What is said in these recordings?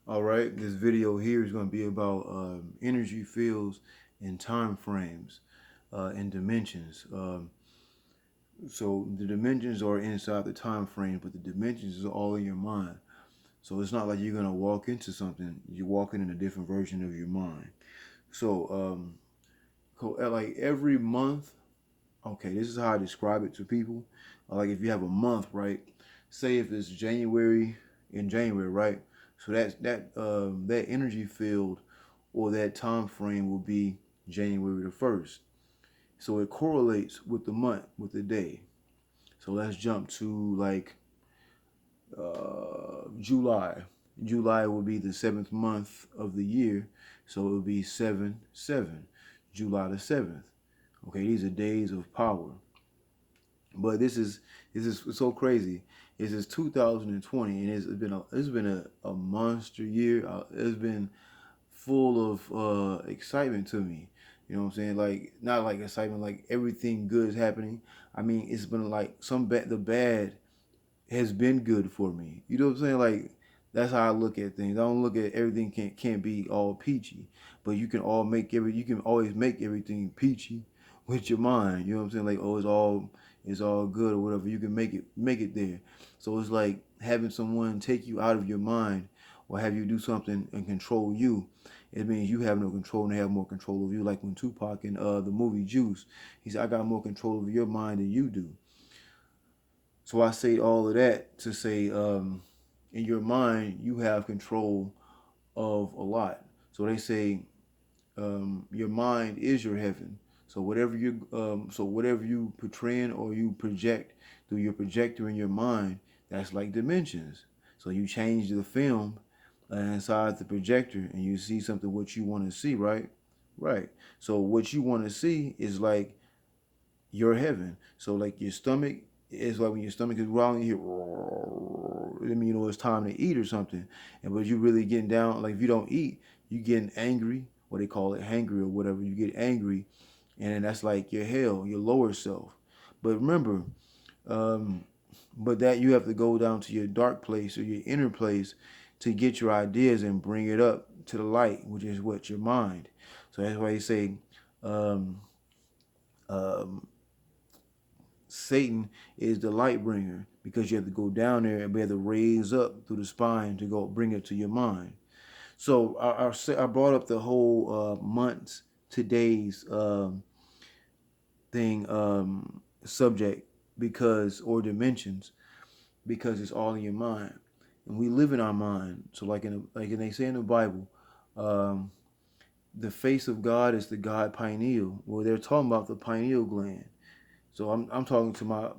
All right, this video here is going to be about energy fields and time frames and dimensions. So the dimensions are inside the time frame, but the dimensions is all in your mind. So it's not like you're going to walk into something. You're walking in a different version of your mind. So like every month, okay, this is how I describe it to people. Like if you have a month, right? Say if it's January, in January, right? So that energy field or that time frame will be January the 1st. So it correlates with the month, with the day. So let's jump to like July. July will be the seventh month of the year, so it will be 7/7, July the 7th. Okay, these are days of power. But this is so crazy. This is 2020, and it's been a monster year. It's been full of excitement to me. You know what I'm saying? Like not like excitement, like everything good is happening. I mean, it's been like the bad has been good for me. You know what I'm saying? Like that's how I look at things. I don't look at everything can't be all peachy, but you can always make everything peachy with your mind. You know what I'm saying? Like oh, it's all good or whatever. You can make it there. So it's like having someone take you out of your mind or have you do something and control you. It means you have no control and they have more control of you. Like when Tupac in the movie Juice, he said, "I got more control over your mind than you do." So I say all of that to say, in your mind, you have control of a lot. So they say, your mind is your heaven. So whatever you portraying or you project through your projector in your mind, that's like dimensions. So you change the film inside the projector, and you see something what you want to see, right? Right. So what you want to see is like your heaven. So like your stomach is like when your stomach is growling, you hear, I mean, it's time to eat or something. And but you really getting down, like if you don't eat, you getting angry, what they call it, hangry or whatever. You get angry, and then that's like your hell, your lower self. But remember, um, but that you have to go down to your dark place or your inner place to get your ideas and bring it up to the light, which is what your mind. So that's why you say, um, um, Satan is the light bringer because you have to go down there and be able to raise up through the spine to go bring it to your mind. So I brought up the whole months today's thing subject because or dimensions because it's all in your mind and we live in our mind. So like they say in the Bible, um, the face of God is the God pineal. Well, they're talking about the pineal gland. So I'm talking to my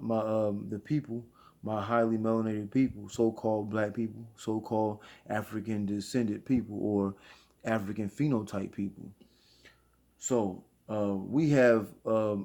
the people, my highly melanated people, so-called black people, so-called African descended people, or African phenotype people. So we have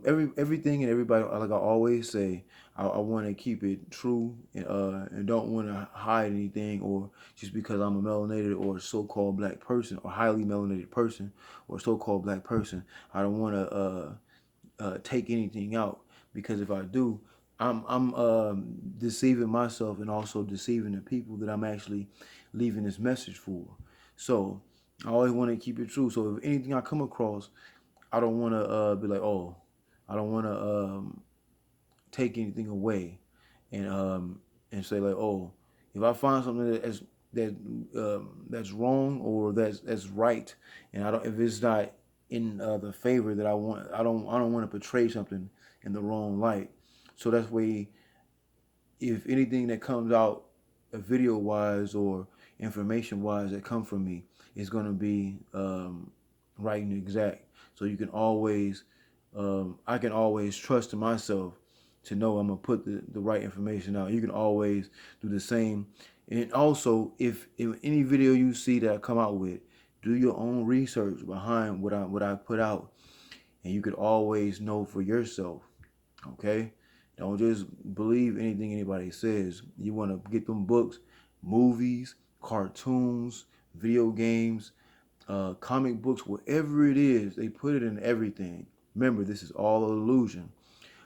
everything and everybody. Like I always say, I want to keep it true and don't want to hide anything, or just because I'm a melanated or so-called black person or highly melanated person or so-called black person, I don't want to take anything out because if I do, I'm deceiving myself and also deceiving the people that I'm actually leaving this message for. So I always want to keep it true. So if anything I come across, I don't want to be like, oh, I don't want to take anything away and say like, oh, if I find something that's wrong or that's right, and I don't if it's not in the favor that I want, I don't want to portray something in the wrong light. So that's way if anything that comes out video wise or information wise that come from me is going to be right and exact. So you can always I can always trust in myself to know I'm gonna put the right information out. You can always do the same. And also, if any video you see that I come out with, do your own research behind what I put out, and you could always know for yourself. Okay, don't just believe anything anybody says. You want to get them books, movies, cartoons, video games, comic books, whatever it is. They put it in everything. Remember, this is all illusion,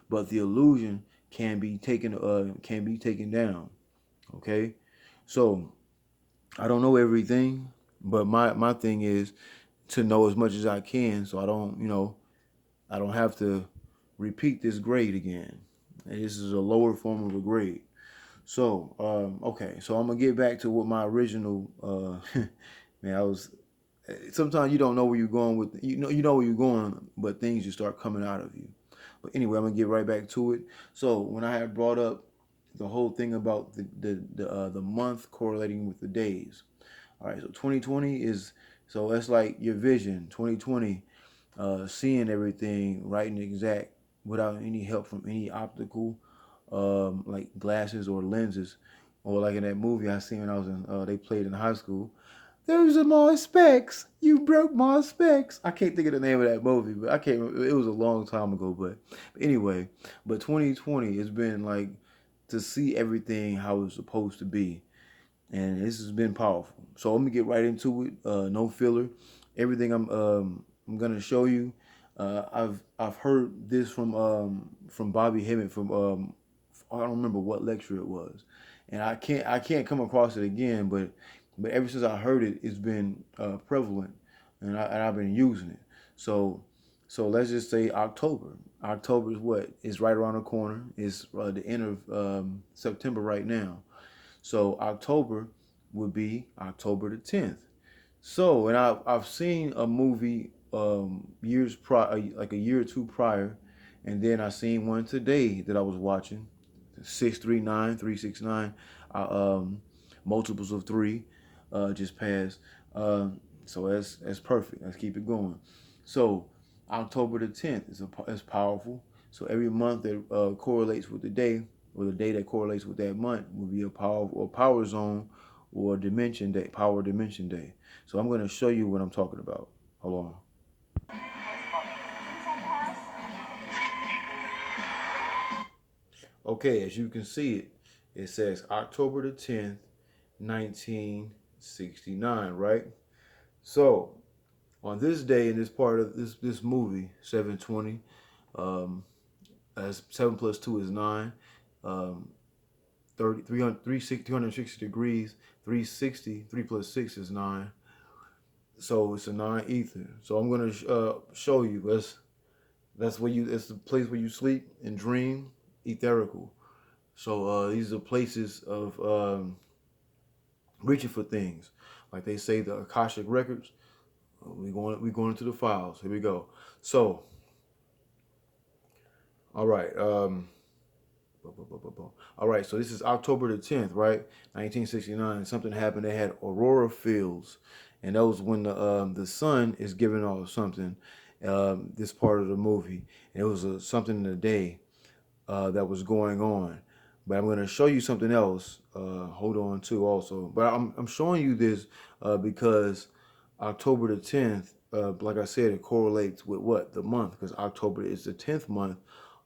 but the illusion can be taken down. Okay, so I don't know everything, but my thing is to know as much as I can, so I don't, I don't have to repeat this grade again. And this is a lower form of a grade. So, okay, so I'm gonna get back to what my original. Man, I was. Sometimes you don't know where you're going with. You know where you're going, but things just start coming out of you. But anyway, I'm gonna get right back to it. So when I had brought up the whole thing about the month correlating with the days. All right, so 2020 is, so that's like your vision. 2020, seeing everything right and exact without any help from any optical, like glasses or lenses, or like in that movie I seen when I was in, they played in high school. Those are my specs. You broke my specs. I can't think of the name of that movie, but I can't remember. It was a long time ago, but anyway, but 2020 has been like to see everything how it's supposed to be, and this has been powerful. So let me get right into it. No filler. Everything I'm gonna show you. I've heard this from Bobby Hemmett from I don't remember what lecture it was, and I can't come across it again. But ever since I heard it, it's been prevalent, and I've been using it. So let's just say October. October is what is right around the corner. It's the end of September right now. So October would be October the 10th. So, and I've seen a movie years prior, like a year or two prior, and then I seen one today that I was watching, 639, 369, multiples of three, just passed. So that's perfect. Let's keep it going. So October the 10th is powerful. So every month that correlates with the day, or the day that correlates with that month, will be a power zone or dimension day, power dimension day. So I'm going to show you what I'm talking about. Hold on. Okay, as you can see it says October the 10th, 1969, right? So on this day in this part of this movie, 720, as 7 plus 2 is 9, 30, 360 degrees, 360, 3 plus 6 is 9. So it's a 9 ether. So I'm going to show you. That's the place where you sleep and dream, etherical. So these are places of reaching for things. Like they say, the Akashic records. We going into the files. Here we go. So, all right. All right, so this is October the 10th, right? 1969. Something happened. They had aurora fields, and that was when the sun is giving off something. This part of the movie, and it was something in the day that was going on. But I'm going to show you something else. Hold on too, also. But I'm showing you this because October the 10th, like I said, it correlates with what? The month, because October is the 10th month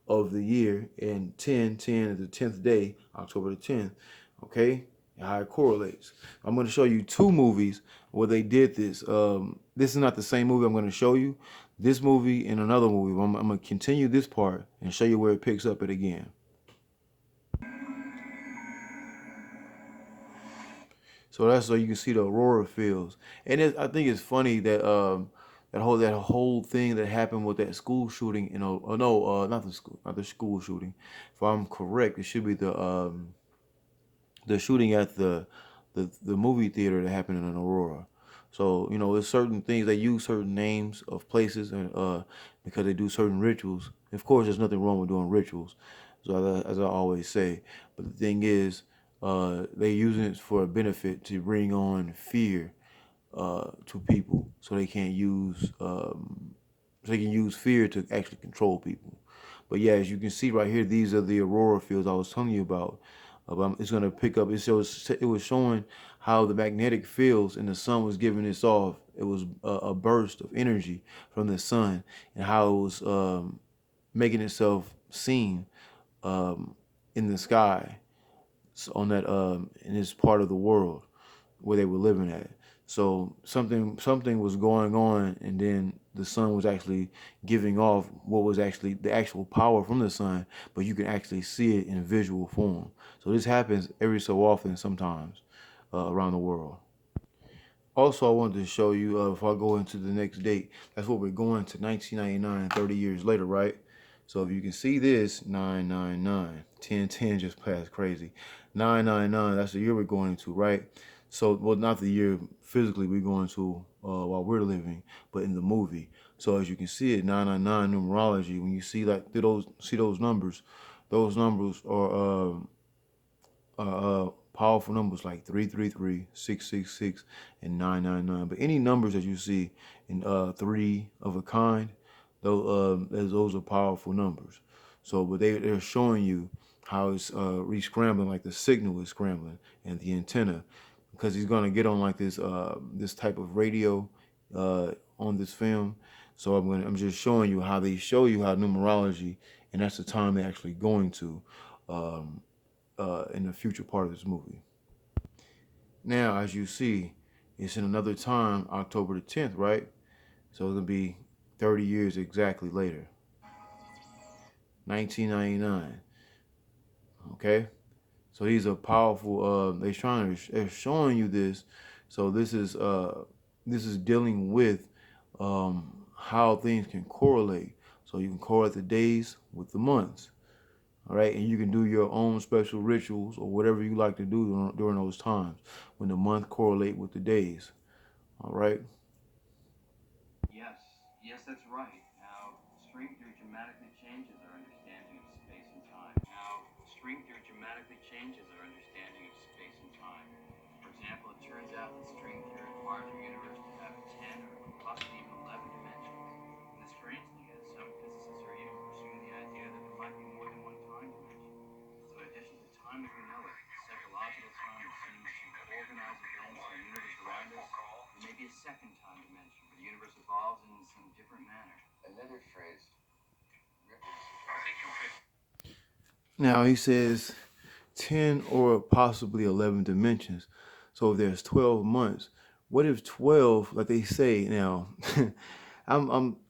of the year, and 10 is the 10th day, October the 10th. Okay, and how it correlates. I'm going to show you two movies where they did this. This is not the same movie I'm going to show you. This movie and another movie. I'm going to continue this part and show you where it picks up it again. So that's so you can see the aurora fields, and I think it's funny that that whole thing that happened with that school shooting. No, not the school shooting. If I'm correct, it should be the shooting at the movie theater that happened in Aurora. So there's certain things they use certain names of places, and because they do certain rituals. Of course, there's nothing wrong with doing rituals, so as I always say. But the thing is, they using it for a benefit to bring on fear to people, so they can't use so they can use fear to actually control people. But yeah, as you can see right here, these are the aurora fields I was telling you about. It's going to pick up. It was showing how the magnetic fields and the sun was giving this off. It was a burst of energy from the sun, and how it was making itself seen in the sky, on that in this part of the world where they were living at. So something was going on, and then the sun was actually giving off what was actually the actual power from the sun, but you can actually see it in visual form. So this happens every so often, sometimes around the world. Also, I wanted to show you, if I go into the next date, that's what we're going to, 1999, 30 years later, right? So if you can see this, 999, 1010 just passed crazy. 999, that's the year we're going into, right? So, well, not the year physically we're going to while we're living, but in the movie. So as you can see it, 999 numerology, when you see like those numbers are powerful numbers like 333, 666, and 999. But any numbers that you see in three of a kind, those are powerful numbers. So, but they're showing you how it's re-scrambling, like the signal is scrambling, and the antenna, because he's gonna get on like this type of radio on this film. So I'm just showing you how they show you how numerology, and that's the time they're actually going to. Um, in the future part of this movie. Now, as you see, it's in another time, October the 10th, right? So it's gonna be 30 years exactly later, 1999. Okay, so these are powerful. They're showing you this. So this is dealing with how things can correlate. So you can correlate the days with the months. All right, and you can do your own special rituals or whatever you like to do during those times when the month correlate with the days. All right. Yes, yes, that's right. Now, string theory dramatically changes our understanding of space and time. String theory dramatically changes our understanding of space and time. For example, it turns out that string theory requires our universe to have 10 or possibly even 11 dimensions. And strangely, as some physicists are even pursuing the idea that there might be more than one time dimension. So in addition to time as we know it, psychological time that seems to organize events in the universe around us, there may be a second time dimension where the universe evolves in some different manner. Another phrase. Now he says 10 or possibly 11 dimensions. So if there's 12 months, what if 12, like they say now,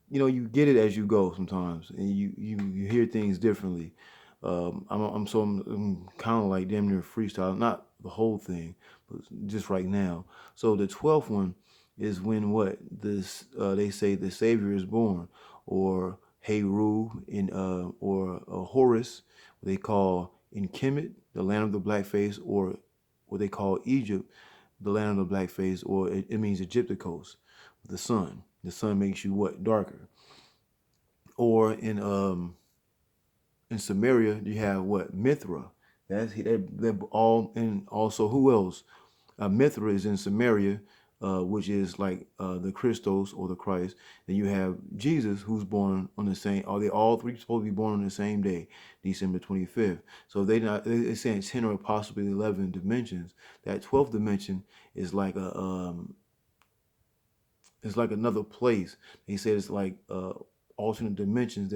you get it as you go sometimes, and you hear things differently. I'm kind of like damn near freestyle, not the whole thing, but just right now. So the 12th one is when what this they say the Savior is born, or Heru in or Horus, what they call in Kemet, the land of the black face, or what they call Egypt, the land of the black face, or it means Egypticos, the sun. The sun makes you what darker. Or in Samaria, you have what Mithra. They're all, and also who else? Mithra is in Samaria, which is like the Christos or the Christ. Then you have Jesus, who's born on the same. Are they all three supposed to be born on the same day, December 25th? So they're saying 10 or possibly 11 dimensions. That 12th dimension is like it's like another place. They said it's like alternate dimensions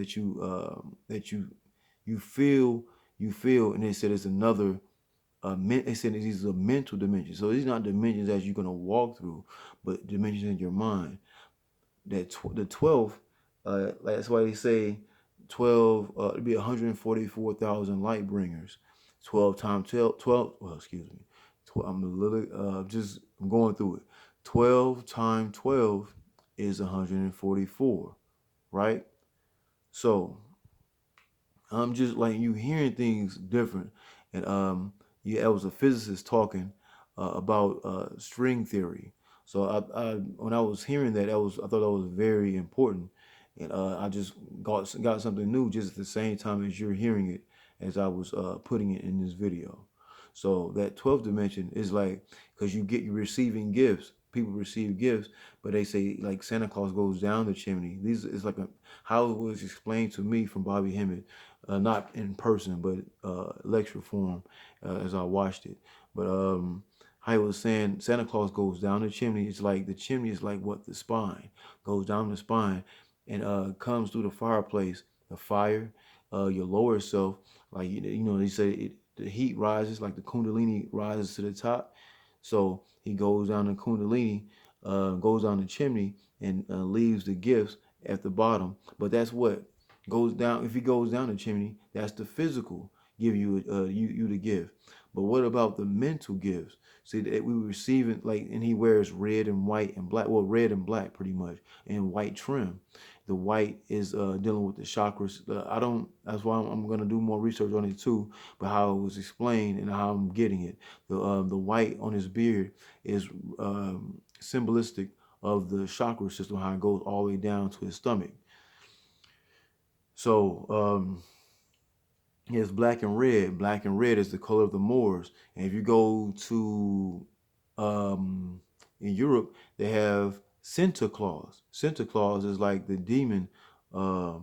you feel and they said it's another they said these are mental dimensions. So these are not dimensions that you're gonna walk through, but dimensions in your mind. The 12th, like that's why they say 12. It'd be 144,000 light bringers. 12 times 12. Well, excuse me. 12, I'm a little I'm going through it. 12 times 12 is 144, right? So I'm just like you hearing things different, and yeah, I was a physicist talking about string theory. So when I was hearing that, I thought that was very important, and I just got something new just at the same time as you're hearing it, as I was putting it in this video. So that 12th dimension is like because you receiving gifts. People receive gifts, but they say like Santa Claus goes down the chimney. These is like how it was explained to me from Bobby Hemmett, not in person, but lecture form as I watched it. But how he was saying Santa Claus goes down the chimney. It's like the chimney is like what the spine goes down the spine and comes through the fireplace, the fire, your lower self. Like they say the heat rises, like the Kundalini rises to the top. So he goes down the Kundalini, goes down the chimney, and leaves the gifts at the bottom. But that's what goes down. If he goes down the chimney, that's the physical give you you the gift. But what about the mental gifts? See that we receive it like, and he wears red and white and black. Well, red and black pretty much, and white trim. The white is dealing with the chakras. I don't. That's why I'm gonna do more research on it too. But how it was explained and how I'm getting it. The white on his beard is symbolistic of the chakra system, how it goes all the way down to his stomach. So it's black and red. Black and red is the color of the Moors. And if you go to in Europe, they have Santa Claus. Santa Claus is like the demon uh,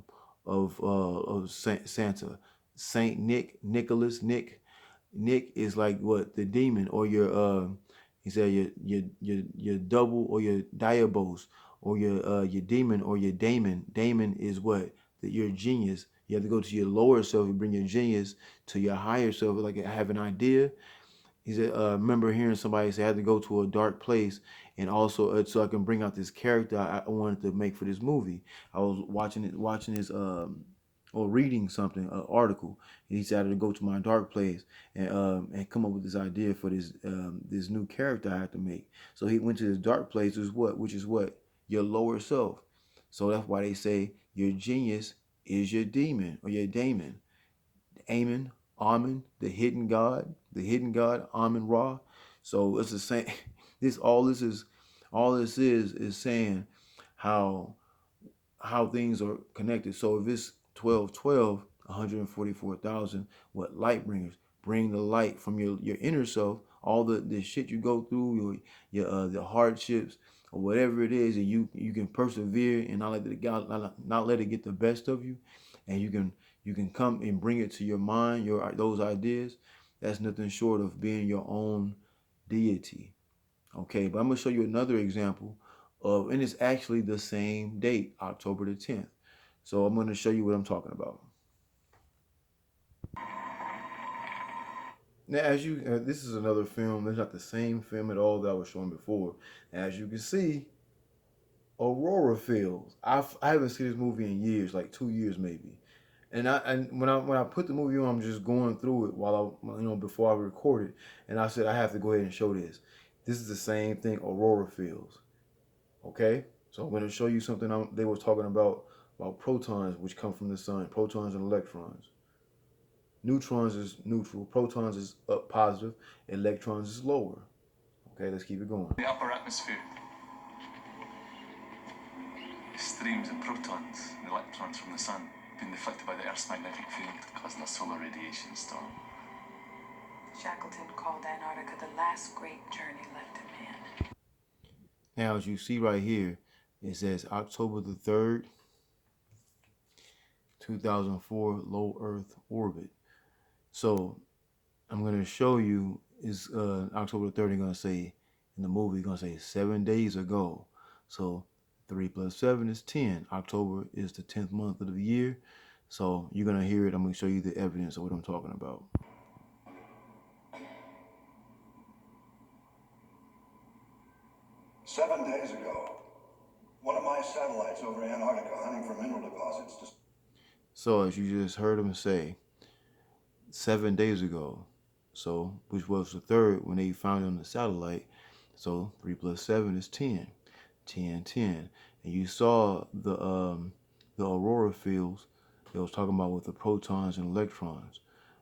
of Santa. Saint Nick, Nicholas, Nick. Nick is like what the demon or your he said your double or your diabos or your demon or your daemon. Daemon is what your genius. You have to go to your lower self and bring your genius to your higher self. Like I have an idea. He said, remember hearing somebody say I had to go to a dark place and also so I can bring out this character I wanted to make for this movie. I was watching his or reading something, an article. He said I had to go to my dark place and come up with this idea for this new character I had to make. So he went to this dark place, which is what your lower self. So that's why they say your genius is your demon or your daemon. Amen, Amen, the hidden God, Amen Ra. So it's the same. This all this is saying how things are connected. So if it's 12, 144,000, what light bringers bring the light from your inner self, all the shit you go through, your the hardships or whatever it is, and you can persevere and not let it get the best of you, and you can come and bring it to your mind, your those ideas. That's nothing short of being your own deity. Okay, but I'm gonna show you another example of, and it's actually the same date, October the 10th. So I'm gonna show you what I'm talking about. Now, as you, this is another film. It's not the same film at all that I was showing before. As you can see, Aurora Fields. I haven't seen this movie in years, like 2 years maybe. And when I put the movie on, I'm just going through it while before I record it, and I said I have to go ahead and show this. This is the same thing Aurora Fields. Okay, so I'm going to show you something they were talking about protons, which come from the sun, protons and electrons. Neutrons is neutral, protons is up positive, electrons is lower. Okay, let's keep it going. The upper atmosphere. Streams of protons and electrons from the sun being deflected by the Earth's magnetic field, causing a solar radiation storm. Shackleton called Antarctica the last great journey left to man. Now, as you see right here, it says October the 3rd, 2004, low Earth orbit. So I'm going to show you is October the 3rd. They're going to say in the movie, going to say 7 days ago. So 3 plus 7 is 10. October is the 10th month of the year. So you're going to hear it. I'm going to show you the evidence of what I'm talking about. Seven days ago, one of my satellites over Antarctica hunting for mineral deposits. So as you just heard him say, 7 days ago, so which was the 3rd when they found it on the satellite. So 3 plus 7 is 10. 10, 10. And you saw the aurora fields they was talking about with the protons and electrons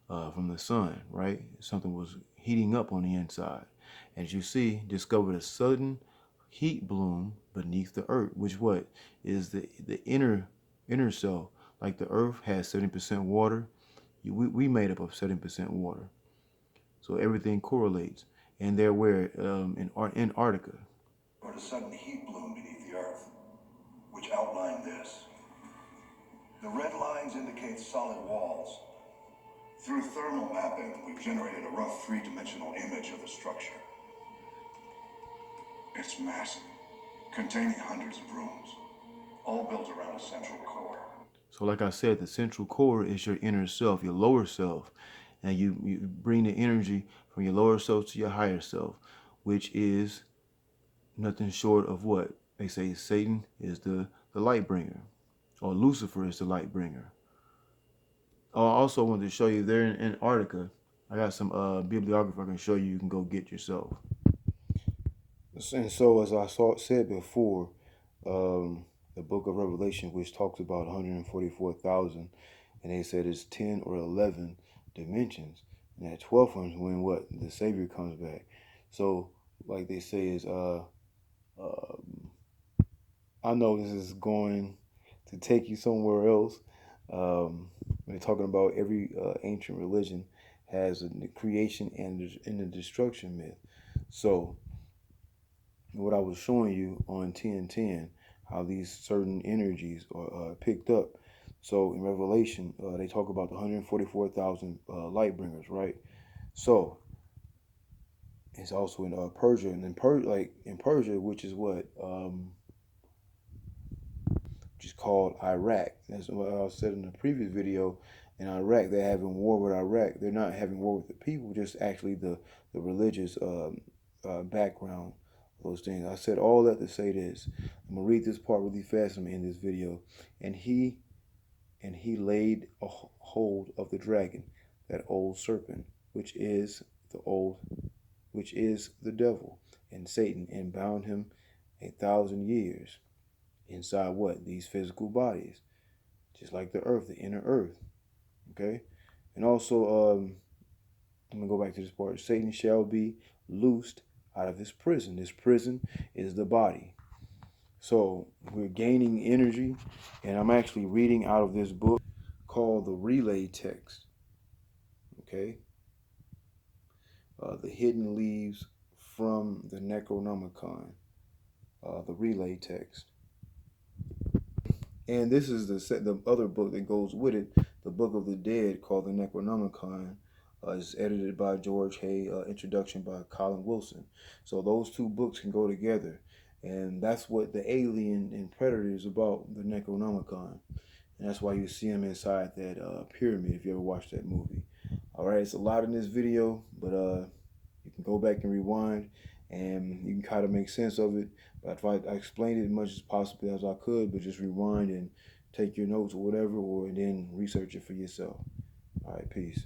from the sun, right? Something was heating up on the inside. As you see, discovered a sudden heat bloom beneath the earth, which what is the inner self. Like the earth has 70% water, we made up of 70% water. So everything correlates. And they're where in Antarctica. Or a sudden heat bloom beneath the earth, which outlined this. The red lines indicate solid walls. Through thermal mapping, we've generated a rough three-dimensional image of the structure. It's massive, containing hundreds of rooms, all built around a central core. So like I said, the central core is your inner self, your lower self. And you bring the energy from your lower self to your higher self, which is nothing short of what? They say Satan is the light bringer, or Lucifer is the light bringer. I also wanted to show you there in Antarctica. I got some bibliography I can show you. You can go get yourself. And so, as I said before, the book of Revelation, which talks about 144,000, and they said it's 10 or 11 dimensions. And that 12th one is when what? The Savior comes back. So, like they say, is I know this is going to take you somewhere else. They're talking about every ancient religion has a creation and the destruction myth. So, what I was showing you on 1010, how these certain energies are picked up. So, in Revelation, they talk about the 144,000 light bringers, right? So, it's also in Persia, and in Persia, which is what which is called Iraq. That's what I said in the previous video. In Iraq, they're having war with Iraq. They're not having war with the people, just actually the religious background of those things. I said all that to say this. I'm gonna read this part really fast. I'm gonna end this video. And he laid a hold of the dragon, that old serpent, which is the devil and Satan, and bound him 1,000 years inside what? These physical bodies, just like the earth, the inner earth. Okay, and also I'm gonna go back to this part. Satan shall be loosed out of his prison. This prison is the body. So we're gaining energy, and I'm actually reading out of this book called the Relay Text. Okay, the hidden leaves from the Necronomicon, the Relay Text. And this is the other book that goes with it, the Book of the Dead, called the Necronomicon. It's edited by George Hay, introduction by Colin Wilson. So those two books can go together. And that's what the Alien and Predator is about, the Necronomicon. And that's why you see him inside that pyramid if you ever watched that movie. All right, it's a lot in this video, but you can go back and rewind and you can kind of make sense of it. But I explained it as much as possible as I could, but just rewind and take your notes or whatever, or then research it for yourself. All right, peace.